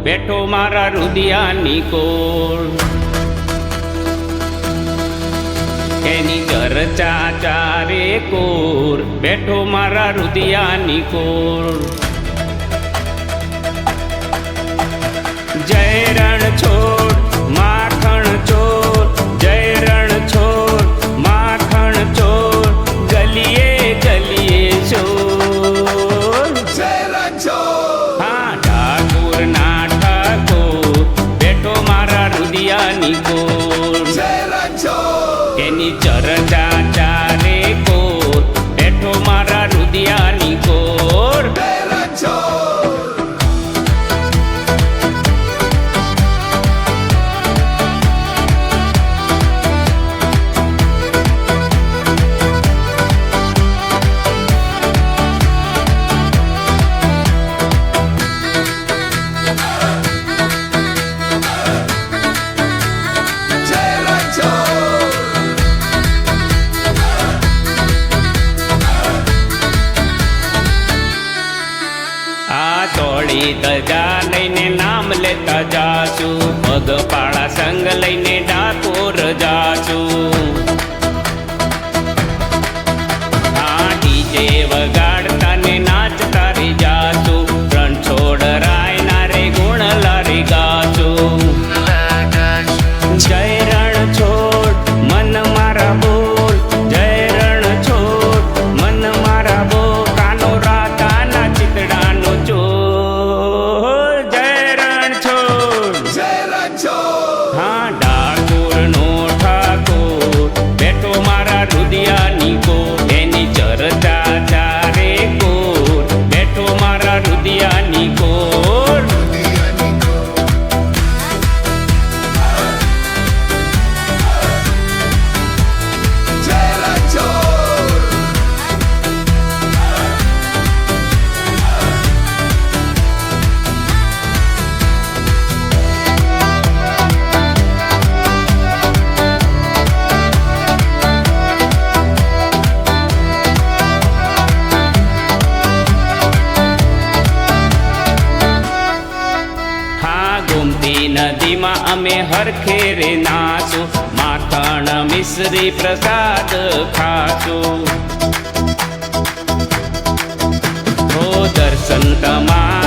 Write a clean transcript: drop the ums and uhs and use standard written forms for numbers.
બેઠો મારા રુદિયાની કોળ. એની ચર્ચા ચારે કોર, બેઠો મારા રુદિયાની કોળ. જય રણ છોડ માખણ ચોર, જય રણ છોડ માખણ ચોર, ગલીએ ગલીએ ચોર. જય રણ છોડ. હા ઠાકોર ના ઠાકોર, બેઠો મારા રુદિયાની કોળ. જય રણ છોડ. એની ચર્ચા ચારે કોર, બેઠો મારા રુદિયાની કોર. જય રણ છોડ. જય રણ છોડ. આ તોડી ધજા લઈને નામ લેતા જાશું, પગપાળા સંગ લઈને ડાકોર જાશું. આ ડીજે વગાડતા ને નાચતા રે જાશું, રણ છોડ રાયના રે ગુણ લારી ગાશું. જય રણ છોડ મન મારા બોલ, જય રણ છોડ મન મારા બોલ, કાનો રાધાના ચિતડાનો ચોર. જય રણ છોડ. જય રણ છોડ. હા ડાકોરનો ઠાકોર, બેઠો મારા રુદિયાની કોર. એની ચર્ચા ચારે કોર, બેઠો મારા રુદિયાની કોર. જય રણ છોડ. હા ગોમતી નદીમાં અમે હરખે રે નાચું, માખણ મિશ્રી પ્રસાદ ખાશું. હો દર્શન તમારા